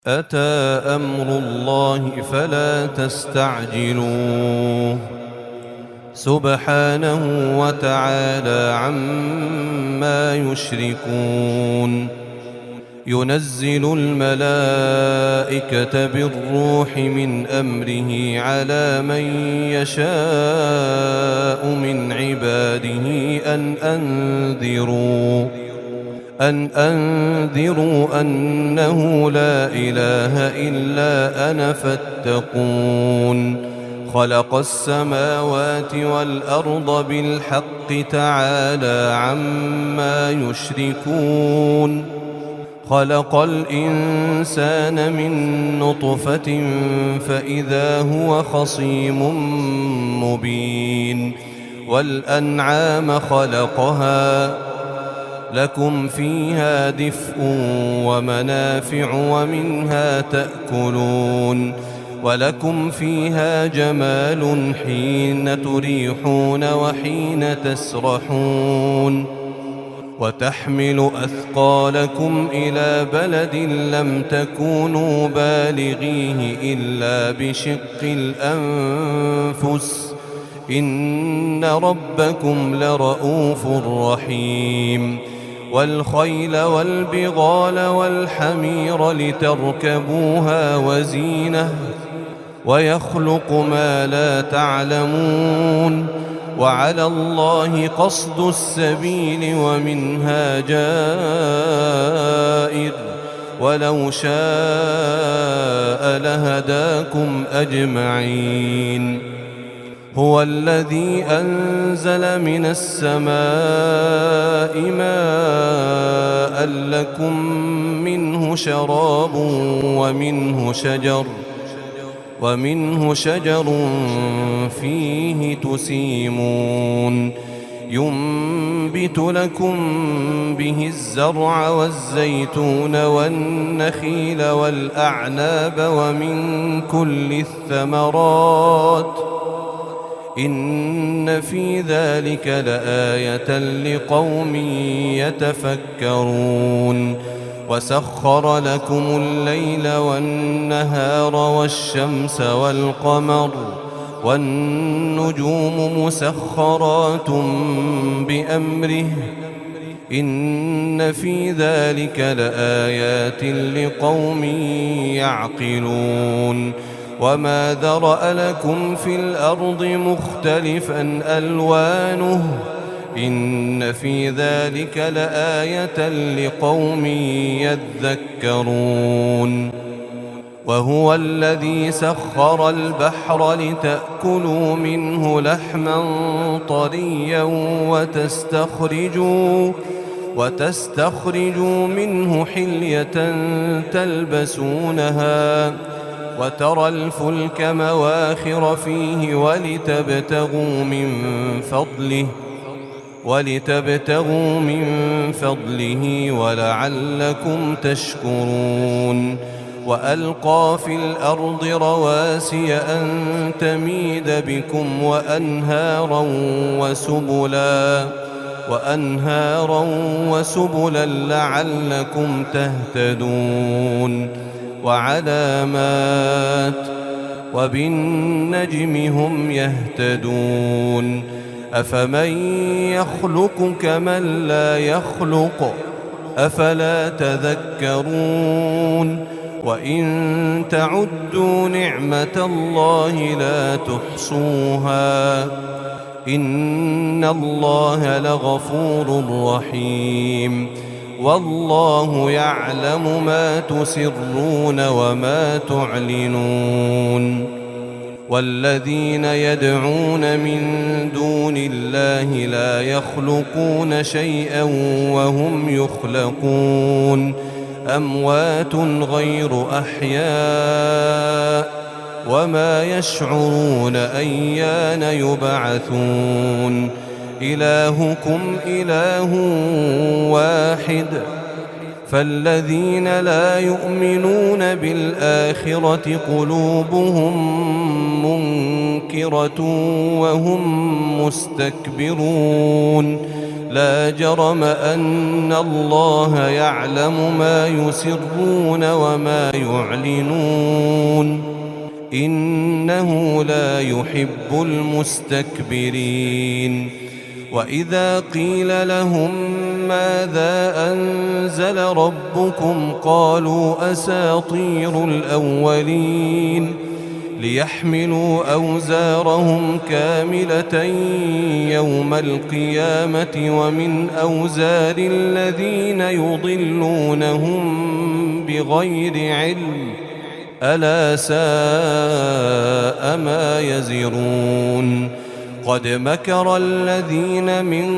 أتى أمر الله فلا تستعجلوه سبحانه وتعالى عما يشركون. ينزل الملائكة بالروح من أمره على من يشاء من عباده أن أنذروا أنه لا إله إلا أنا فاتقون. خلق السماوات والأرض بالحق تعالى عما يشركون. خلق الإنسان من نطفة فإذا هو خصيم مبين. والأنعام خلقها لكم فيها دفء ومنافع ومنها تأكلون. ولكم فيها جمال حين تريحون وحين تسرحون. وتحمل أثقالكم إلى بلد لم تكونوا بالغيه إلا بشق الأنفس إن ربكم لرؤوف رحيم. والخيل والبغال والحمير لتركبوها وزينة ويخلق ما لا تعلمون. وعلى الله قصد السبيل ومنها جائر ولو شاء لهداكم أجمعين. هو الذي أنزل من السماء ماء لكم منه شراب ومنه شجر فيه تسيمون. ينبت لكم به الزرع والزيتون والنخيل والأعناب ومن كل الثمرات إن في ذلك لآية لقوم يتفكرون. وسخر لكم الليل والنهار والشمس والقمر والنجوم مسخرات بأمره إن في ذلك لآيات لقوم يعقلون. وما ذرأ لكم في الأرض مختلفا ألوانه إن في ذلك لآية لقوم يذكرون. وهو الذي سخر البحر لتأكلوا منه لحما طريا وتستخرجوا منه حلية تلبسونها وترى الفلك مواخر فيه ولتبتغوا من فضله ولعلكم تشكرون. وألقى في الأرض رواسي أن تميد بكم وأنهارا وسبلا لعلكم تهتدون. وعلامات وبالنجم هم يهتدون. أفمن يخلق كمن لا يخلق أفلا تذكرون. وإن تعدوا نعمة الله لا تحصوها إن الله لغفور رحيم. والله يعلم ما تسرون وما تعلنون. والذين يدعون من دون الله لا يخلقون شيئا وهم يخلقون أموات غير أحياء وما يشعرون أيان يبعثون. إلهكم إله واحد فالذين لا يؤمنون بالآخرة قلوبهم منكرة وهم مستكبرون. لا جرم أن الله يعلم ما يسرون وما يعلنون إنه لا يحب المستكبرين وإذا قيل لهم ماذا أنزل ربكم قالوا أساطير الأولين ليحملوا أوزارهم كاملة يوم القيامة ومن أوزار الذين يضلونهم بغير علم ألا ساء ما يزرون قد مكر الذين من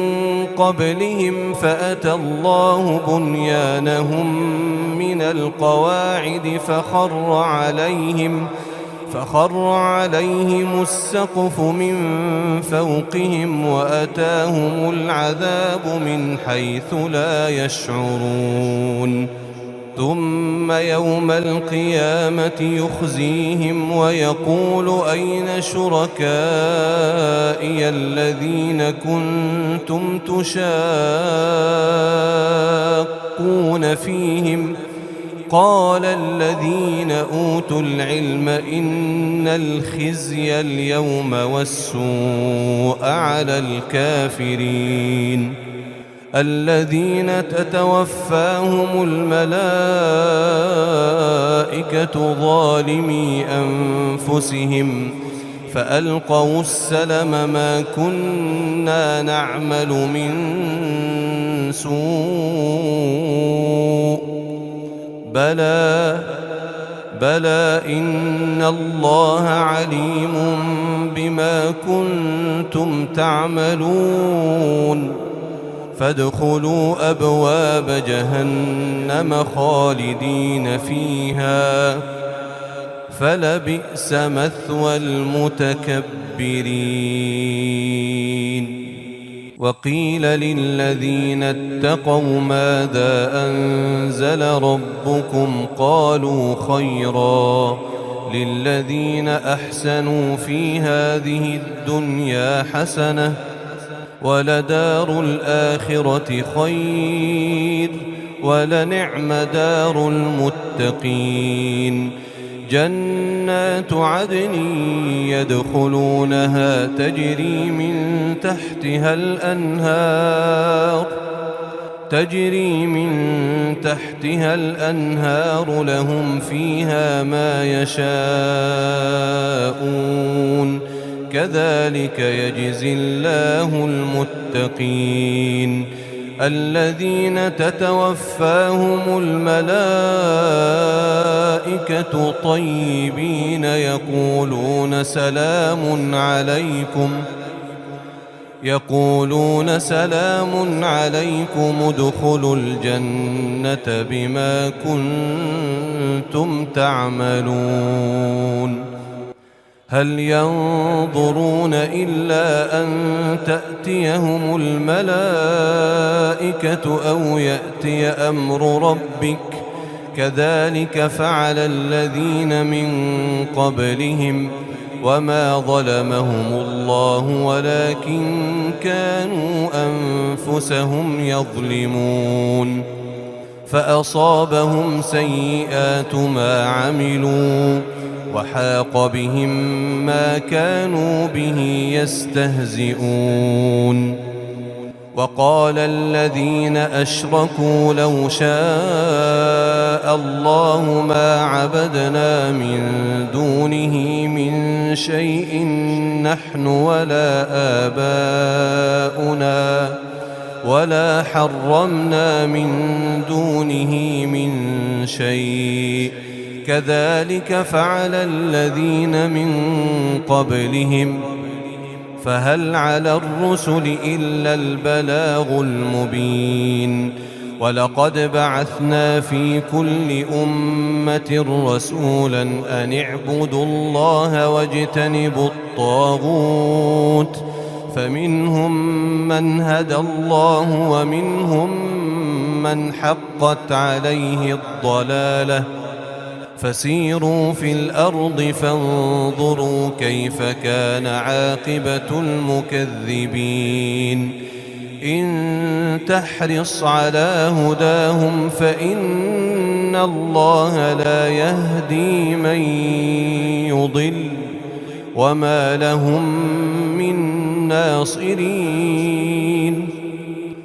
قبلهم فأتى الله بنيانهم من القواعد فخر عليهم السقف من فوقهم وأتاهم العذاب من حيث لا يشعرون ثم يوم القيامة يخزيهم ويقول أين شركائي الذين كنتم تشاقون فيهم قال الذين أوتوا العلم إن الخزي اليوم والسوء على الكافرين الذين تتوفاهم الملائكة ظالمي أنفسهم فألقوا السلم ما كنا نعمل من سوء بلى إن الله عليم بما كنتم تعملون فادخلوا أبواب جهنم خالدين فيها فلبئس مثوى المتكبرين وقيل للذين اتقوا ماذا أنزل ربكم قالوا خيرا للذين أحسنوا في هذه الدنيا حسنة ولدار الآخرة خير ولنعم دار المتقين جنات عدن يدخلونها تجري من تحتها الأنهار لهم فيها ما يشاءون كذلك يجزي الله المتقين الذين تتوفاهم الملائكة طيبين يقولون سلام عليكم ادخلوا الجنة بما كنتم تعملون هل ينظرون إلا أن تأتيهم الملائكة أو يأتي أمر ربك كذلك فعل الذين من قبلهم وما ظلمهم الله ولكن كانوا أنفسهم يظلمون فأصابهم سيئات ما عملوا وحاق بهم ما كانوا به يستهزئون وقال الذين أشركوا لو شاء الله ما عبدنا من دونه من شيء نحن ولا آباؤنا ولا حرمنا من دونه من شيء كذلك فعل الذين من قبلهم فهل على الرسل إلا البلاغ المبين ولقد بعثنا في كل أمة رسولا أن اعبدوا الله واجتنبوا الطاغوت فمنهم من هدى الله ومنهم من حقت عليه الضلالة فسيروا في الأرض فانظروا كيف كان عاقبة المكذبين إن تحرص على هداهم فإن الله لا يهدي من يضل وما لهم من ناصرين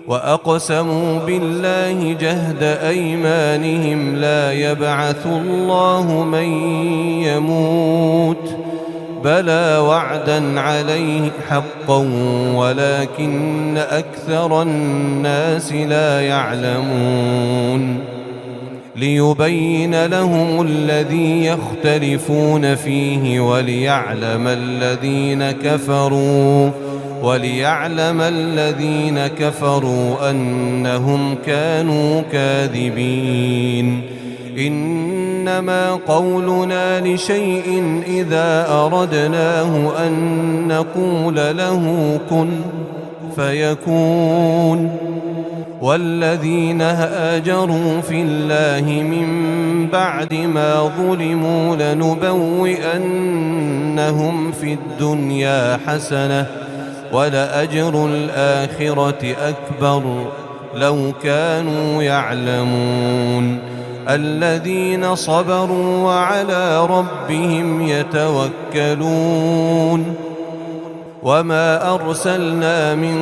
وأقسموا بالله جهد أيمانهم لا يبعث الله من يموت بلى وعدا عليه حقا ولكن أكثر الناس لا يعلمون ليبين لهم الذي يختلفون فيه وليعلم الذين كفروا أنهم كانوا كاذبين إنما قولنا لشيء إذا أردناه أن نقول له كن فيكون والذين هاجروا في الله من بعد ما ظلموا لنبوئنهم في الدنيا حسنة ولأجر الآخرة أكبر لو كانوا يعلمون الذين صبروا وعلى ربهم يتوكلون وما أرسلنا من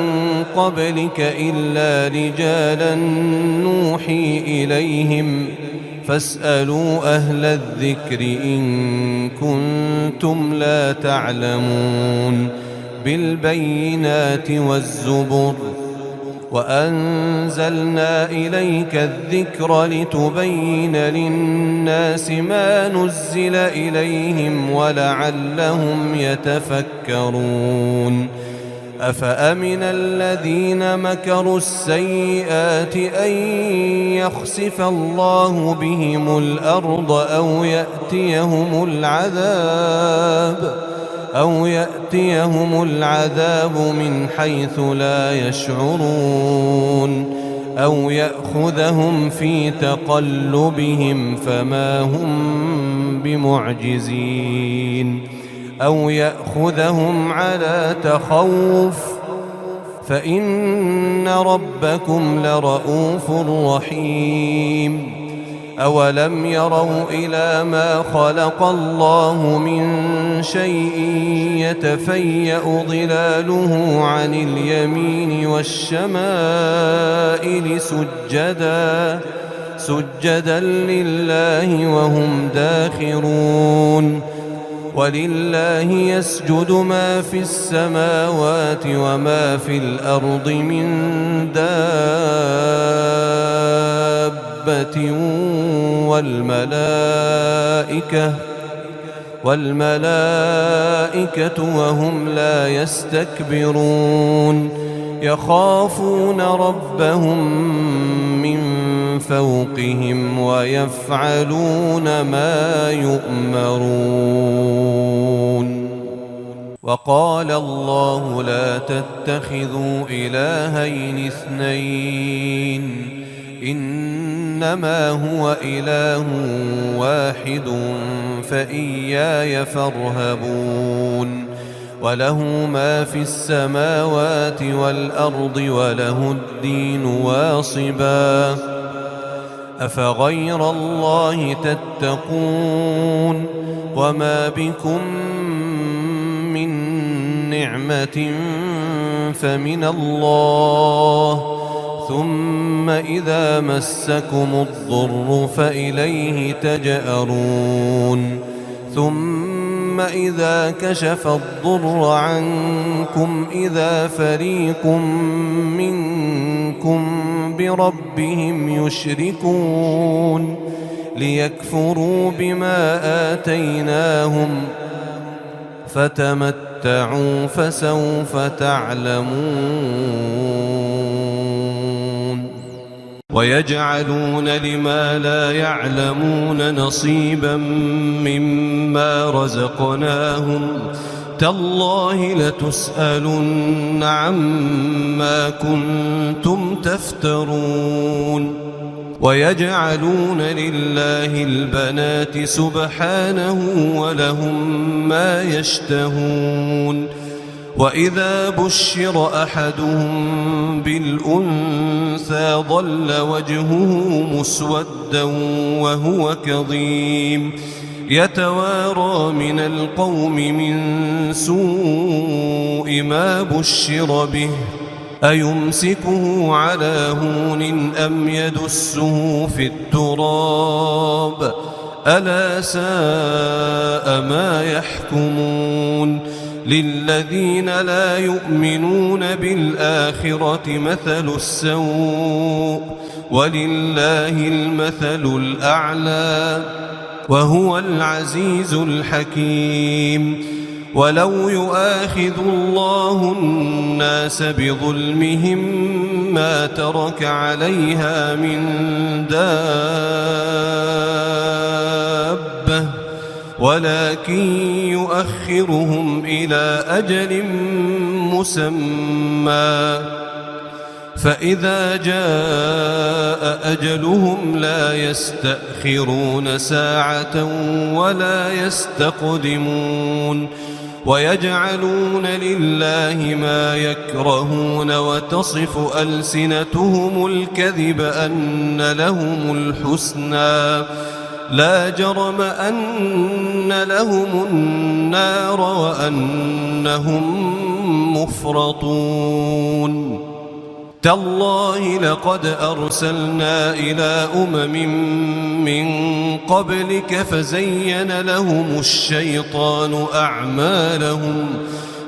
قبلك إلا رجالا نوحي إليهم فاسألوا أهل الذكر إن كنتم لا تعلمون بالبينات والزبر وأنزلنا إليك الذكر لتبين للناس ما نزل إليهم ولعلهم يتفكرون أفأمن الذين مكروا السيئات أن يخسف الله بهم الأرض أو يأتيهم العذاب من حيث لا يشعرون أو يأخذهم في تقلبهم فما هم بمعجزين أو يأخذهم على تخوف فإن ربكم لرؤوف رحيم أولم يروا إلى ما خلق الله من شيء يتفيأ ظلاله عن اليمين والشمائل سجدا لله وهم داخرون ولله يسجد ما في السماوات وما في الأرض من دابة والملائكة وهم لا يستكبرون يخافون ربهم من فوقهم ويفعلون ما يؤمرون وقال الله لا تتخذوا إلهين اثنين إنما هو إله واحد فإياي فارهبون وله ما في السماوات والأرض وله الدين واصبا أفغير الله تتقون وما بكم من نعمة فمن الله ثم إذا مسكم الضر فإليه تجأرون ثم إذا كشف الضر عنكم إذا فريق منكم بربهم يشركون ليكفروا بما آتيناهم فتمتعوا فسوف تعلمون ويجعلون لما لا يعلمون نصيبا مما رزقناهم تالله لتسألن عما كنتم تفترون ويجعلون لله البنات سبحانه ولهم ما يشتهون وإذا بشر أحدهم بالأنثى ظل وجهه مسودا وهو كظيم يتوارى من القوم من سوء ما بشر به أيمسكه على هون أم يدسه في التراب ألا ساء ما يحكمون للذين لا يؤمنون بالآخرة مثل السوء ولله المثل الأعلى وهو العزيز الحكيم ولو يؤاخذ الله الناس بظلمهم ما ترك عليها من دابة ولكن يؤخرهم إلى أجل مسمى فإذا جاء أجلهم لا يستأخرون ساعة ولا يستقدمون ويجعلون لله ما يكرهون وتصف ألسنتهم الكذب أن لهم الحسنى لا جرم أن لهم النار وأنهم مفرطون تالله لقد أرسلنا إلى من قبلك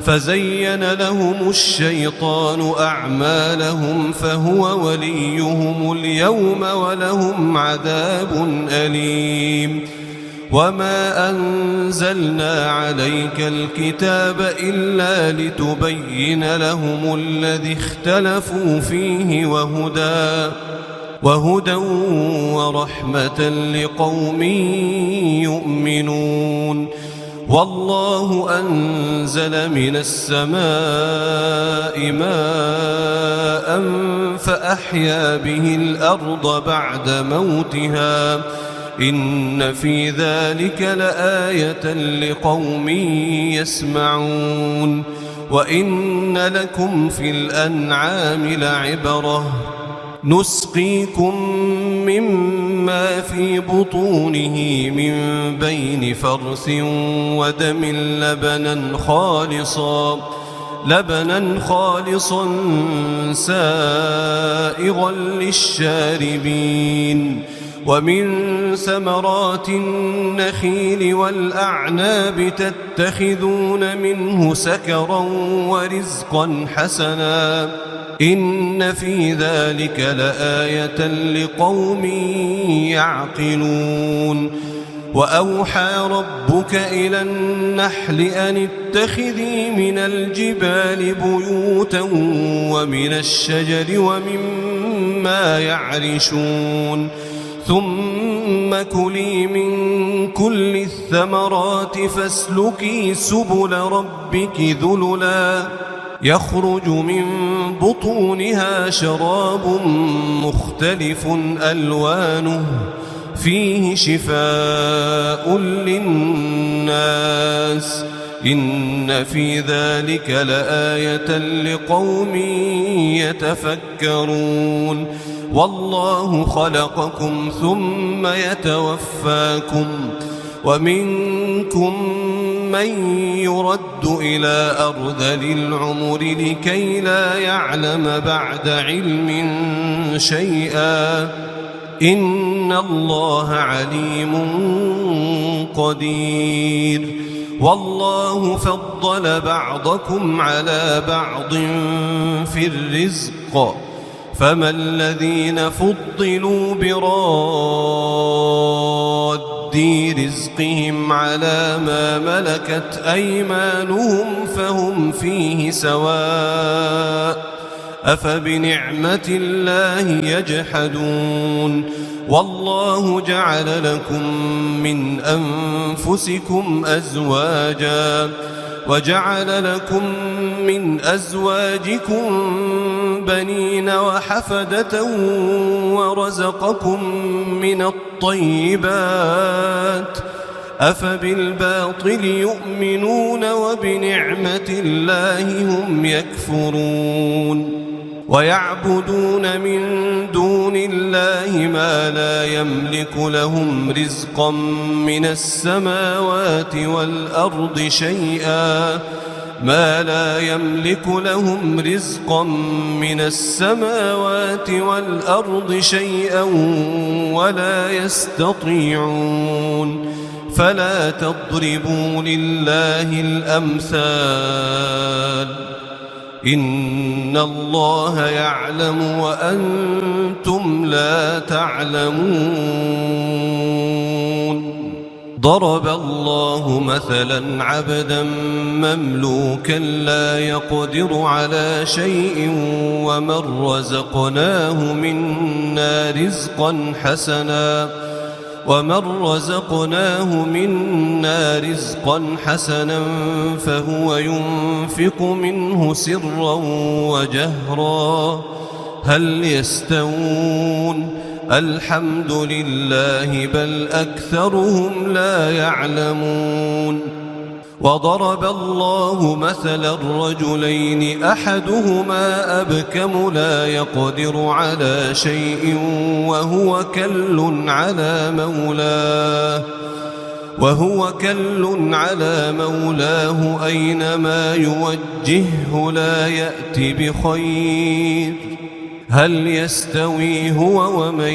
فزين لهم الشيطان أعمالهم فهو وليهم اليوم ولهم عذاب أليم وما أنزلنا عليك الكتاب إلا لتبين لهم الذي اختلفوا فيه وهدى ورحمة لقوم يؤمنون والله أنزل من السماء ماء فأحيا به الأرض بعد موتها إن في ذلك لآية لقوم يسمعون وإن لكم في الأنعام لعبرة نسقيكم مما في بطونه من بين فرث ودم لبنا خالصا سائغا للشاربين ومن ثمرات النخيل والأعناب تتخذون منه سكرا ورزقا حسنا إن في ذلك لآية لقوم يعقلون وأوحى ربك إلى النحل أن اتخذي من الجبال بيوتا ومن الشجر ومما يعرشون ثم كلي من كل الثمرات فاسلكي سبل ربك ذللا يخرج من بطونها شراب مختلف ألوانه فيه شفاء للناس إن في ذلك لآية لقوم يتفكرون والله خلقكم ثم يتوفاكم ومنكم من يرد إلى أرذل العمر لكي لا يعلم بعد علم شيئا إن الله عليم قدير والله فضل بعضكم على بعض في الرزق فما الذين فضلوا براد رزقهم على ما ملكت أيمانهم فهم فيه سواء أفبنعمة الله يجحدون والله جعل لكم من أنفسكم أزواجا وجعل لكم من أزواجكم بنين وحفدة ورزقكم من الطيبات أفبالباطل يؤمنون وبنعمة الله هم يكفرون ويعبدون من دون الله ما لا يملك لهم رزقا من السماوات والأرض شيئا ولا يستطيعون فلا تضربوا لله الأمثال إن الله يعلم وأنتم لا تعلمون ضرب الله مثلا عبدا مملوكا لا يقدر على شيء ومن رزقناه منا رزقا حسنا فهو ينفق منه سرا وجهرا هل يستوون الحمد لله بل أكثرهم لا يعلمون وضرب الله مثلا رجلين أحدهما أبكم لا يقدر على شيء وهو كل على مولاه أينما يوجهه لا يأت بخير هل يستوي هو ومن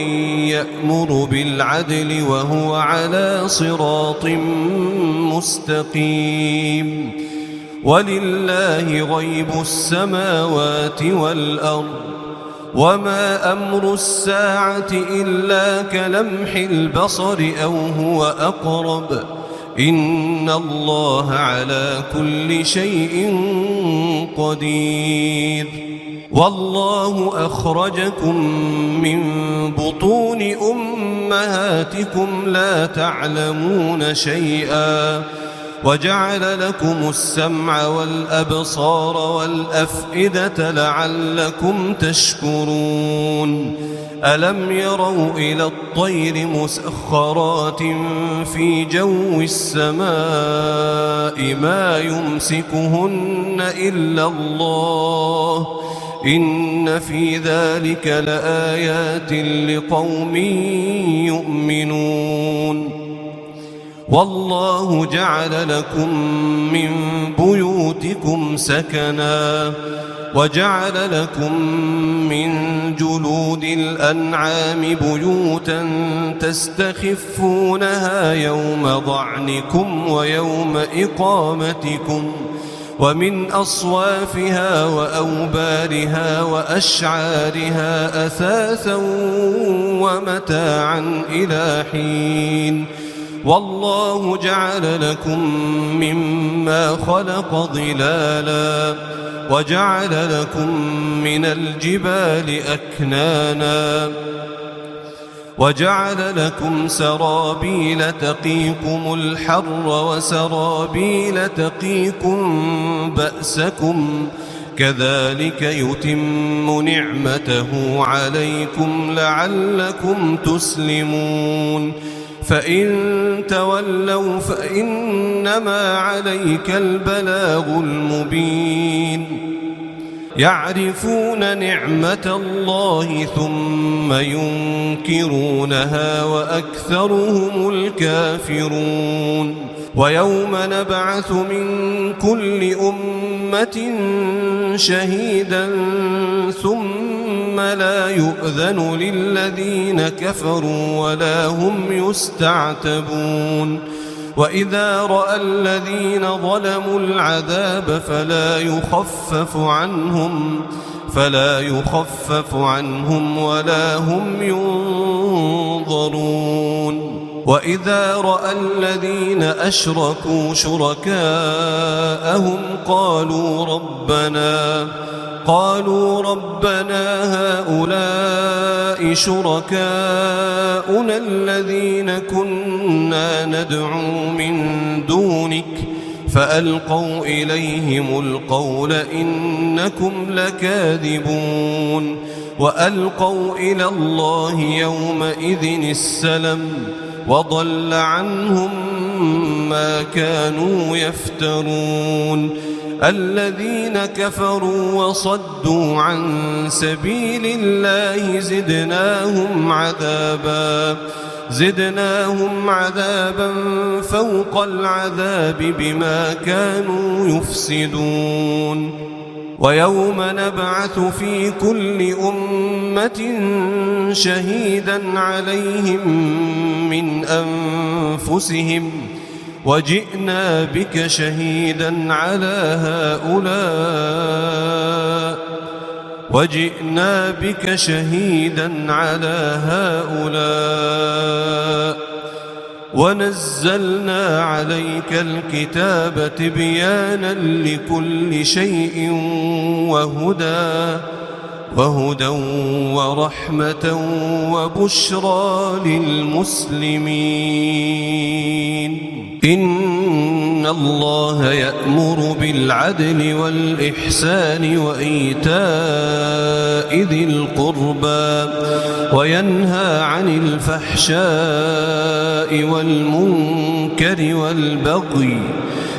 يأمر بالعدل وهو على صراط مستقيم ولله غيب السماوات والأرض وما أمر الساعة إلا كلمح البصر أو هو أقرب إن الله على كل شيء قدير والله أخرجكم من بطون أمهاتكم لا تعلمون شيئا وجعل لكم السمع والأبصار والأفئدة لعلكم تشكرون ألم يروا إلى الطير مسخرات في جو السماء ما يمسكهن إلا الله إن في ذلك لآيات لقوم يؤمنون والله جعل لكم من بيوتكم سكنا وجعل لكم من جلود الأنعام بيوتا تستخفونها يوم ضعنكم ويوم إقامتكم ومن أصوافها وأوبارها وأشعارها أثاثا ومتاعا إلى حين والله جعل لكم مما خلق ظلالا وجعل لكم من الجبال أكنانا وجعل لكم سرابيل تقيكم الحر وسرابيل تقيكم بأسكم كذلك يتم نعمته عليكم لعلكم تسلمون فإن تولوا فإنما عليك البلاغ المبين يعرفون نعمة الله ثم ينكرونها وأكثرهم الكافرون ويوم نبعث من كل أمة شهيدا ثم لا يؤذن للذين كفروا ولا هم يستعتبون وإذا رأى الذين ظلموا العذاب فلا يخفف عنهم ولا هم ينظرون وإذا رأى الذين أشركوا شركاءهم قالوا ربنا هؤلاء شركاؤنا الذين كنا ندعو من دونك فألقوا إليهم القول إنكم لكاذبون وألقوا إلى الله يومئذ السلم وضل عنهم ما كانوا يفترون الذين كفروا وصدوا عن سبيل الله زدناهم عذابا فوق العذاب بما كانوا يفسدون ويوم نبعث في كل أمة شهيدا عليهم من أنفسهم وجئنا بك شهيدا على هؤلاء ونزلنا عليك الكتاب تبيانا لكل شيء وهدى ورحمة وبشرى للمسلمين إن الله يأمر بالعدل والإحسان وإيتاء ذي القربى وينهى عن الفحشاء والمنكر والبغي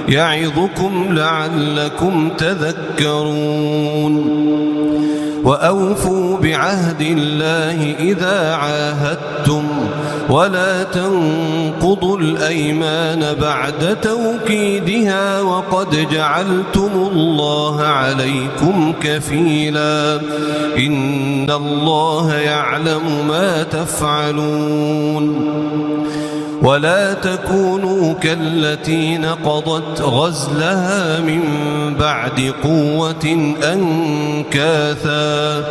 يعظكم لعلكم تذكرون وأوفوا بعهد الله إذا عاهدتم ولا تنقضوا الأيمان بعد توكيدها وقد جعلتم الله عليكم كفيلا إن الله يعلم ما تفعلون ولا تكونوا كالتي نقضت غزلها من بعد قوة أنكاثا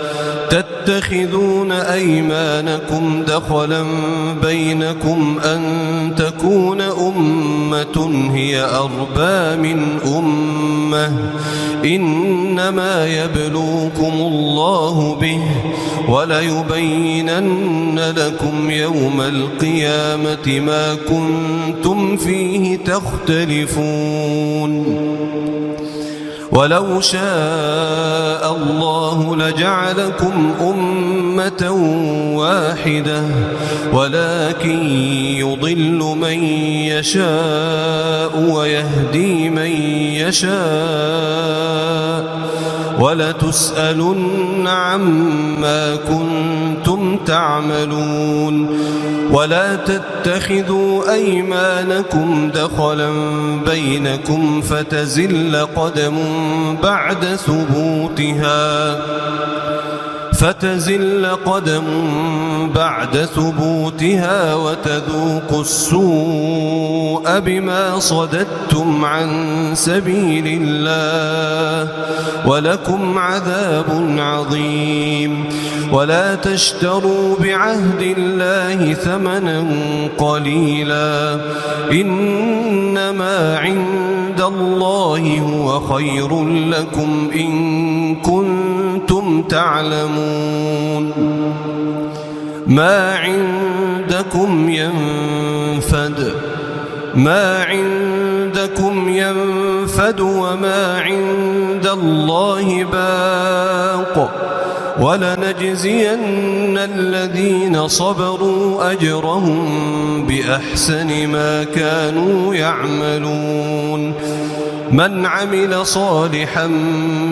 تتخذون أيمانكم دخلا بينكم أن تكون أمة هي أربى من أمة إنما يبلوكم الله به وليبينن لكم يوم القيامة ما كنتم فيه تختلفون ولو شاء الله لجعلكم أمة واحدة ولكن يضل من يشاء ويهدي من يشاء ولتسألن عما كنتم تعملون ولا تتخذوا أيمانكم دخلا بينكم فتزل قدم بعد ثبوتها وتذوقوا السوء بما صددتم عن سبيل الله ولكم عذاب عظيم ولا تشتروا بعهد الله ثمنا قليلا إنما عند الله هو خير لكم إن كنتم تعلمون ما عندكم ينفد وما عند الله باق ولنجزين الذين صبروا أجرهم بأحسن ما كانوا يعملون من عمل صالحا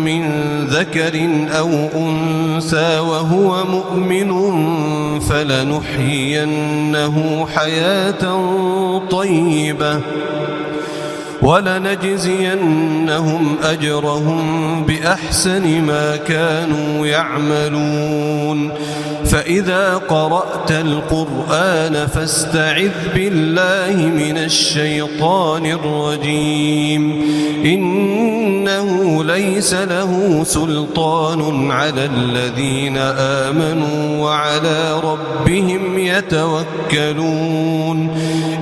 من ذكر أو أنثى وهو مؤمن فلنحيينه حياة طيبة ولنجزينهم أجرهم بأحسن ما كانوا يعملون فإذا قرأت القرآن فاستعذ بالله من الشيطان الرجيم إنه ليس له سلطان على الذين آمنوا وعلى ربهم يتوكلون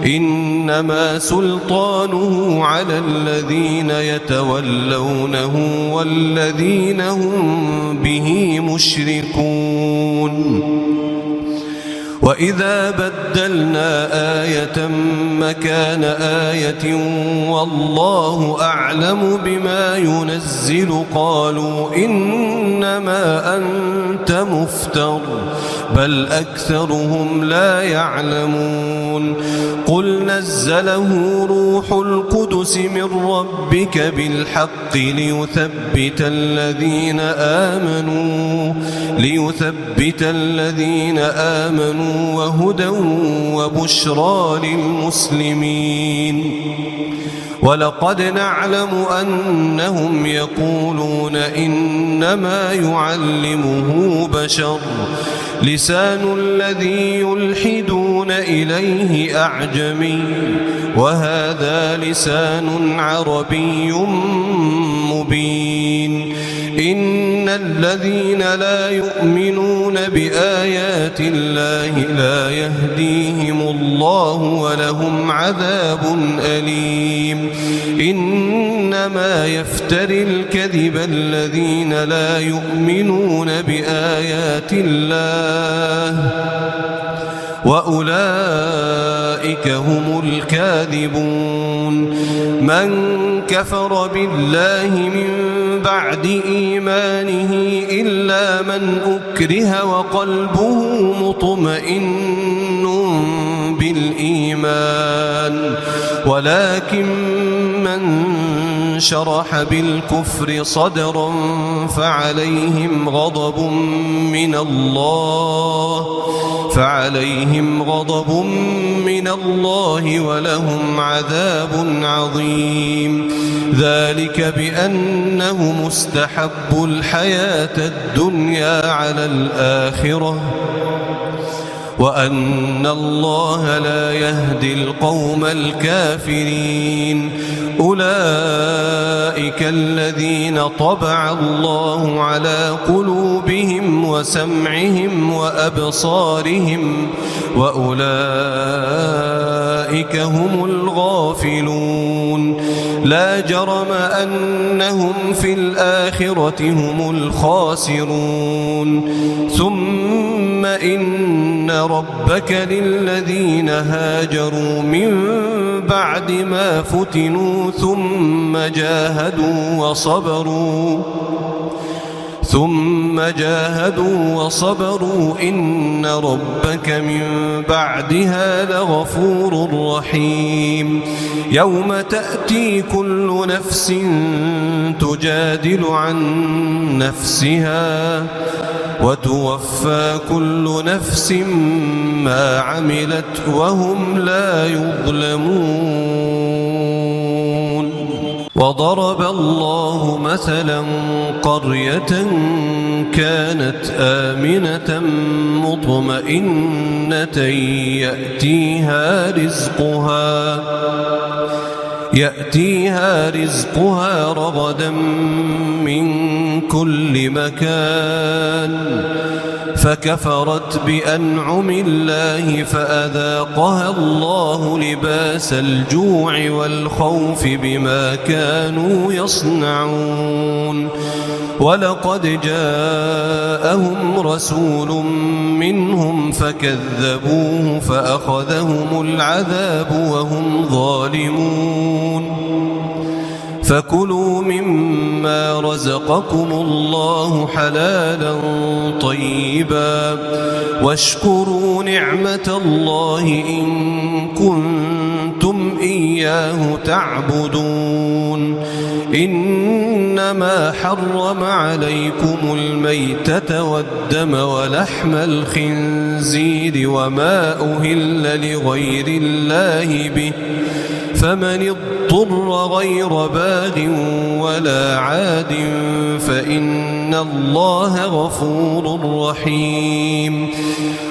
إنما سلطانه على الذين يتولونه والذين هم به مشركون وإذا بدلنا آية مكان آية والله أعلم بما ينزل قالوا إنما أنت مفتر بل أكثرهم لا يعلمون قل نزله روح القدس من ربك بالحق ليثبت الذين آمنوا وهدى وبشرى للمسلمين ولقد نعلم أنهم يقولون إنما يعلمه بشر لسان الذي يلحدون إليه أعجمي وهذا لسان عربي مبين إن الذين لا يؤمنون بآيات الله لا يهديهم الله ولهم عذاب أليم إنما يفتري الكذب الذين لا يؤمنون بآيات الله وأولئك هم الكاذبون من كفر بالله من بعد إيمانه إلا من أكره وقلبه مطمئن بالإيمان ولكن من شرح بالكفر صدرا فعليهم غضب من الله ولهم عذاب عظيم ذلك بأنه مستحب الحياة الدنيا على الآخرة وأن الله لا يهدي القوم الكافرين أولئك الذين طبع الله على قلوبهم وسمعهم وأبصارهم وأولئك هم الغافلون لا جرم أنهم في الآخرة هم الخاسرون ثم إن ربك للذين هاجروا من بعد ما فتنوا ثم جاهدوا وصبروا إن ربك من بعدها لغفور رحيم يوم تأتي كل نفس تجادل عن نفسها وتوفى كل نفس ما عملت وهم لا يظلمون وضرب الله مثلا قرية كانت آمنة مطمئنة يأتيها رزقها رغدا من كل مكان فكفرت بأنعم الله فأذاقها الله لباس الجوع والخوف بما كانوا يصنعون ولقد جاءهم رسول منهم فكذبوه فأخذهم العذاب وهم ظالمون فكلوا مما رزقكم الله حلالا طيبا واشكروا نعمة الله إن كنتم إياه تعبدون إنما حرم عليكم الميتة والدم ولحم الخنزير وما أهل لغير الله به فمن اضطر غير باغ ولا عاد فإن الله غفور رحيم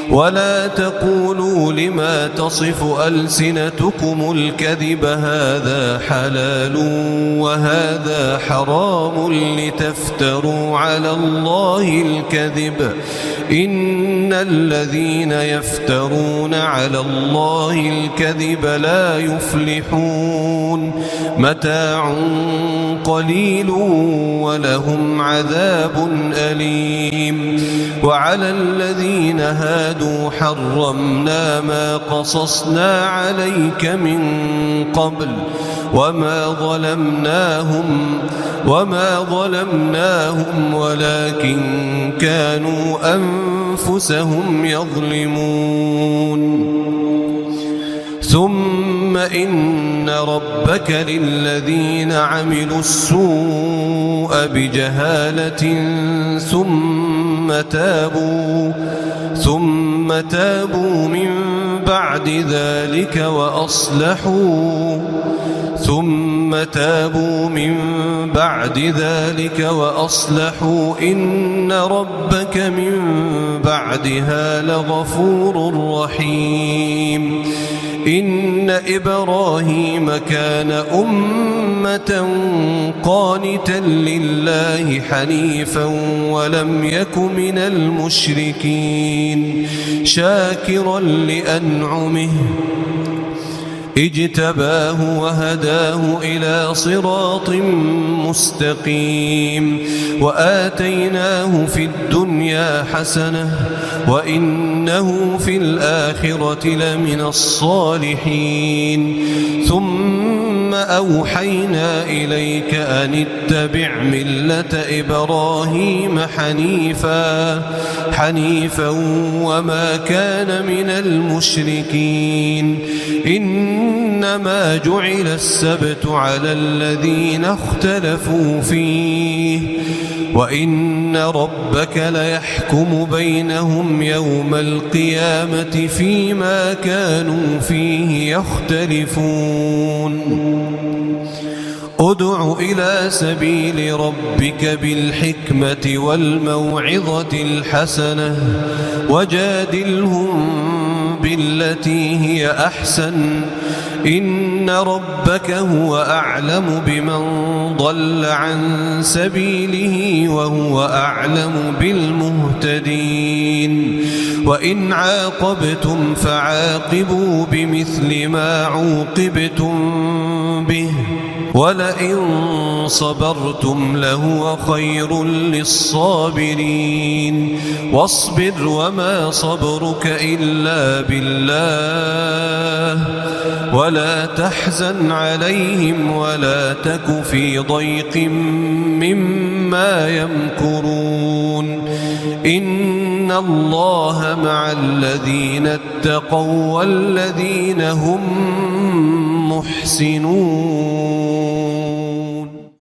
ولا تقولوا لما تصف ألسنتكم الكذب هذا حلال وهذا حرام لتفتروا على الله الكذب إن الذين يفترون على الله الكذب لا يفلحون متاع قليل ولهم عذاب أليم وعلى الذين هادوا حرمنا ما قصصنا عليك من قبل وما ظلمناهم ولكن كانوا أنفسهم يظلمون ثم إن ربك للذين عملوا السوء بجهالة ثم تابوا من بعد ذلك وأصلحوا إن ربك من بعدها لغفور رحيم إن إبراهيم كان أمة قانتا لله حنيفا ولم يك من المشركين شاكرا لأنعمه اجتباه وهداه إلى صراط مستقيم وآتيناه في الدنيا حسنة وإنه في الآخرة لمن الصالحين ثم أوحينا إليك أن اتبع ملة إبراهيم حنيفا وما كان من المشركين إنما جعل السبت على الذين اختلفوا فيه وإن ربك ليحكم بينهم يوم القيامة فيما كانوا فيه يختلفون ادع إلى سبيل ربك بالحكمة والموعظة الحسنة وجادلهم بالتي هي أحسن إن ربك هو أعلم بمن ضل عن سبيله وهو أعلم بالمهتدين وإن عاقبتم فعاقبوا بمثل ما عوقبتم به ولئن صبرتم لهو خير للصابرين واصبر وما صبرك إلا بالله ولا تحزن عليهم ولا تك في ضيق مما يمكرون إن الله مع الذين اتقوا والذين هم محسنون